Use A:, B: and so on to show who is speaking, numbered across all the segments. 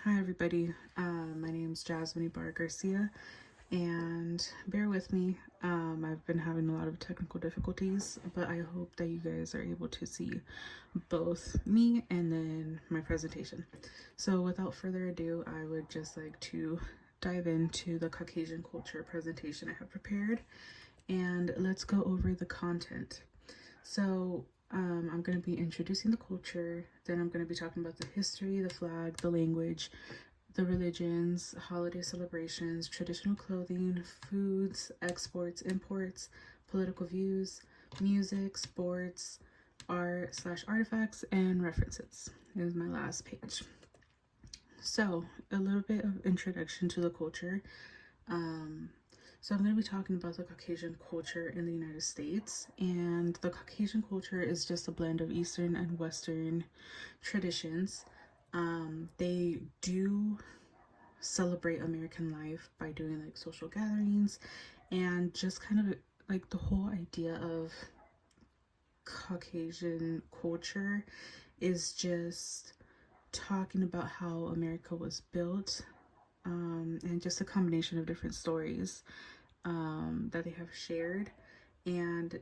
A: Hi everybody, my name is Jasmine Bar Garcia, and bear with me. I've been having a lot of technical difficulties, but I hope that you guys are able to see both me and then my presentation. So without further ado, I would just like to dive into the Caucasian culture presentation I have prepared, and let's go over the content. So I'm going to be introducing the culture, then I'm going to be talking about the history, the flag, the language, the religions, holiday celebrations, traditional clothing, foods, exports, imports, political views, music, sports, art/artifacts, and references. This is my last page. So, a little bit of introduction to the culture. So I'm going to be talking about the Caucasian culture in the United States, and the Caucasian culture is just a blend of Eastern and Western traditions. They do celebrate American life by doing like social gatherings, and just kind of like the whole idea of Caucasian culture is just talking about how America was built, and just a combination of different stories that they have shared. And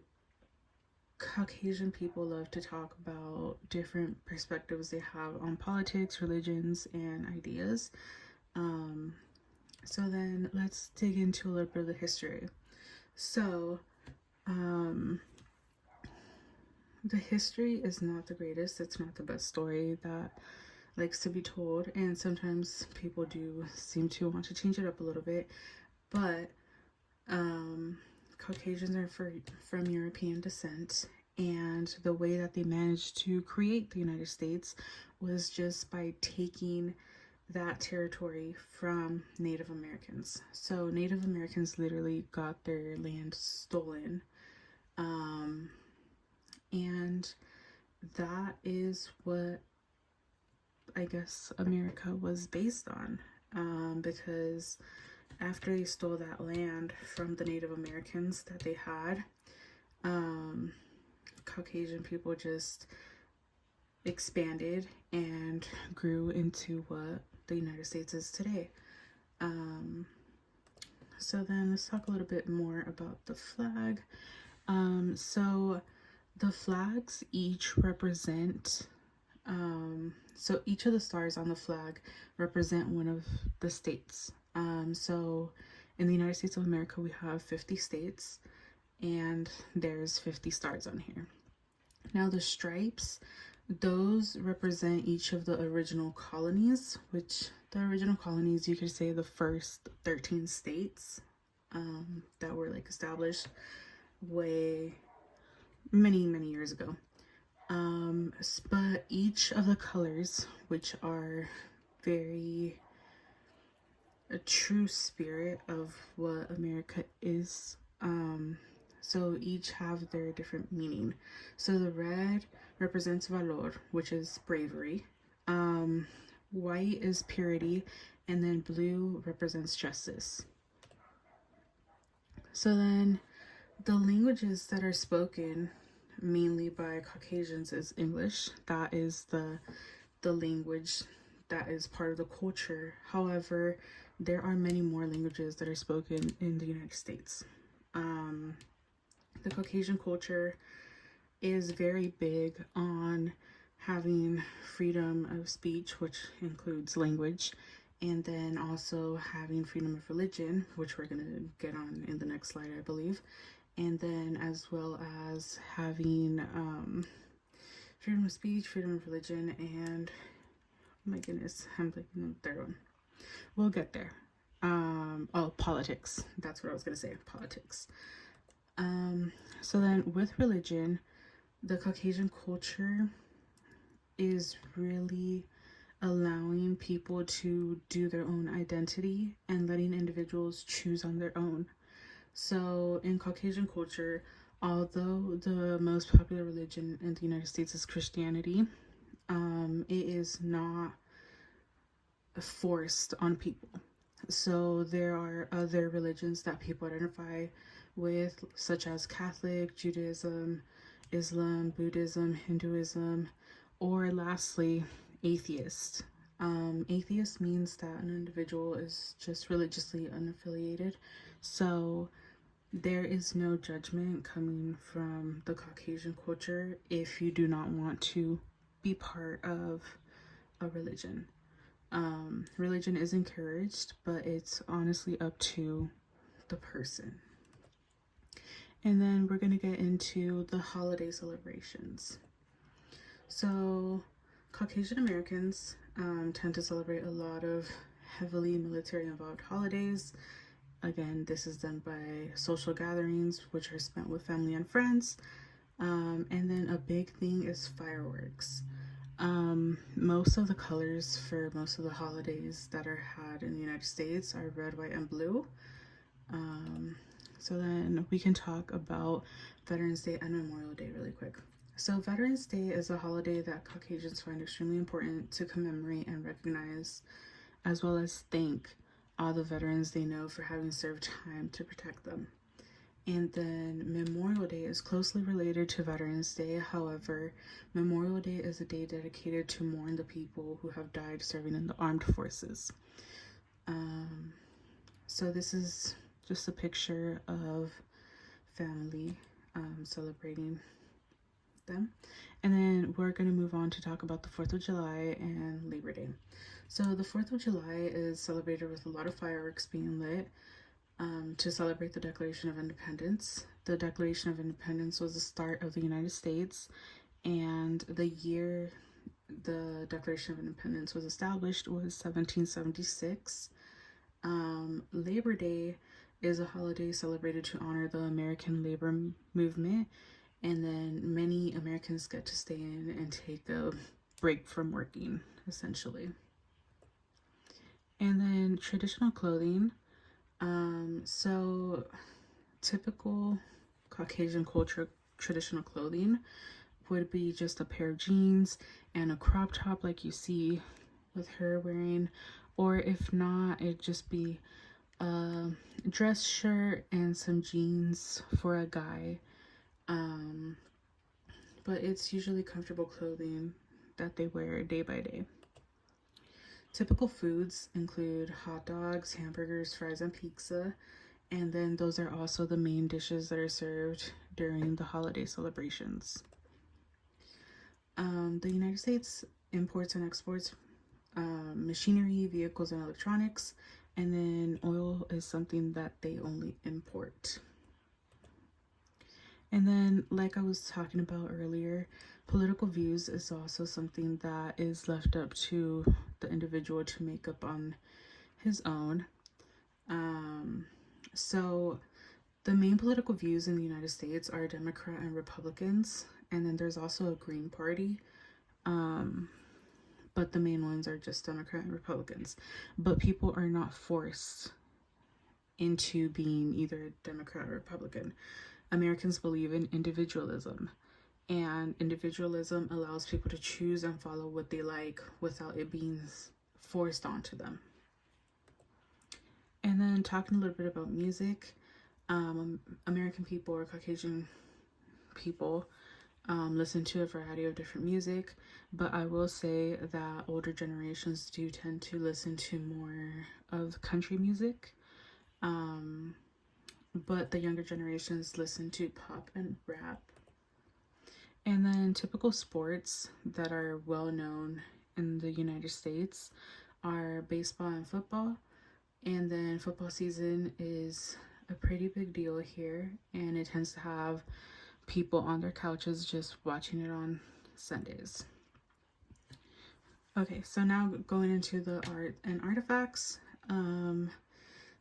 A: Caucasian people love to talk about different perspectives they have on politics, religions, and ideas. So then let's dig into a little bit of the history. So, the history is not the greatest. It's not the best story that likes to be told, and sometimes people do seem to want to change it up a little bit. But Caucasians are from European descent, and the way that they managed to create the United States was just by taking that territory from Native Americans. So Native Americans literally got their land stolen, and that is what I guess America was based on, because after they stole that land from the Native Americans that they had, Caucasian people just expanded and grew into what the United States is today. So then let's talk a little bit more about the flag. So the flags each represent, so each of the stars on the flag represent one of the states. So in the United States of America, we have 50 states, and there's 50 stars on here. Now the stripes, those represent each of the original colonies, which the original colonies, you could say the first 13 states that were like established way many years ago. But each of the colors, which are very a true spirit of what America is, so each have their different meaning. So the red represents valor, which is bravery. White is purity, and then blue represents justice. So then the languages that are spoken mainly by Caucasians is English. That is the language that is part of the culture. However, there are many more languages that are spoken in the United States. The Caucasian culture is very big on having freedom of speech, which includes language, and then also having freedom of religion, which we're going to get on in the next slide, I believe, and then as well as having freedom of speech, freedom of religion, and oh my goodness, I'm blanking on the third one. We'll get there. Politics. That's what I was going to say, politics. So then with religion, the Caucasian culture is really allowing people to do their own identity and letting individuals choose on their own. So in Caucasian culture, although the most popular religion in the United States is Christianity, it is not forced on people. So there are other religions that people identify with, such as Catholic, Judaism, Islam, Buddhism, Hinduism, or lastly, atheist. Atheist means that an individual is just religiously unaffiliated. So there is no judgment coming from the Caucasian culture if you do not want to be part of a religion. Religion is encouraged, but it's honestly up to the person. And then we're going to get into the holiday celebrations. So, Caucasian Americans tend to celebrate a lot of heavily military involved holidays. Again, this is done by social gatherings, which are spent with family and friends. And then a big thing is fireworks. Most of the colors for most of the holidays that are had in the United States are red, white, and blue. So then we can talk about Veterans Day and Memorial Day really quick. So Veterans Day is a holiday that Caucasians find extremely important to commemorate and recognize, as well as thank all the veterans they know for having served time to protect them. And then Memorial Day is closely related to Veterans Day. However, Memorial Day is a day dedicated to mourn the people who have died serving in the armed forces. So this is just a picture of family celebrating them. And then we're going to move on to talk about the 4th of July and Labor Day. So the 4th of July is celebrated with a lot of fireworks being lit to celebrate the Declaration of Independence. The Declaration of Independence was the start of the United States, and the year the Declaration of Independence was established was 1776. Labor Day is a holiday celebrated to honor the American labor movement, and then many Americans get to stay in and take a break from working, essentially. And then traditional clothing. So typical Caucasian culture traditional clothing would be just a pair of jeans and a crop top like you see with her wearing, or if not, it'd just be a dress shirt and some jeans for a guy. But it's usually comfortable clothing that they wear day by day. Typical foods include hot dogs, hamburgers, fries, and pizza. And then those are also the main dishes that are served during the holiday celebrations. The United States imports and exports machinery, vehicles, and electronics. And then oil is something that they only import. And then, like I was talking about earlier, political views is also something that is left up to the individual to make up on his own. So the main political views in the United States are Democrat and Republicans, and then there's also a Green Party. But the main ones are just Democrat and Republicans. But people are not forced into being either Democrat or Republican. Americans believe in individualism, and individualism allows people to choose and follow what they like without it being forced onto them. And then talking a little bit about music, American people or Caucasian people listen to a variety of different music, but I will say that older generations do tend to listen to more of country music. But the younger generations listen to pop and rap. And then typical sports that are well known in the United States are baseball and football. And then football season is a pretty big deal here, and it tends to have people on their couches just watching it on Sundays. Okay, so now going into the art and artifacts.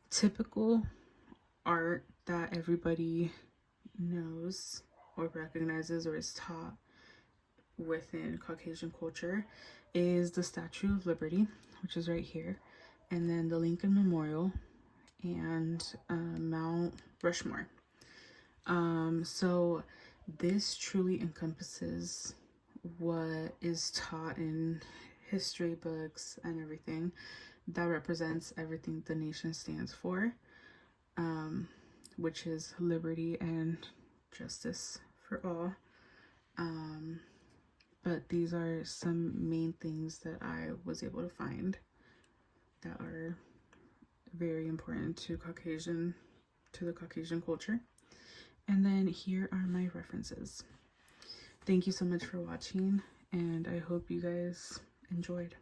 A: Typical art that everybody knows or recognizes or is taught within Caucasian culture is the Statue of Liberty, which is right here, and then the Lincoln Memorial and Mount Rushmore. So this truly encompasses what is taught in history books and everything that represents everything the nation stands for, which is liberty and justice for all. but these are some main things that I was able to find that are very important to the Caucasian culture. And then here are my references. Thank you so much for watching, and I hope you guys enjoyed.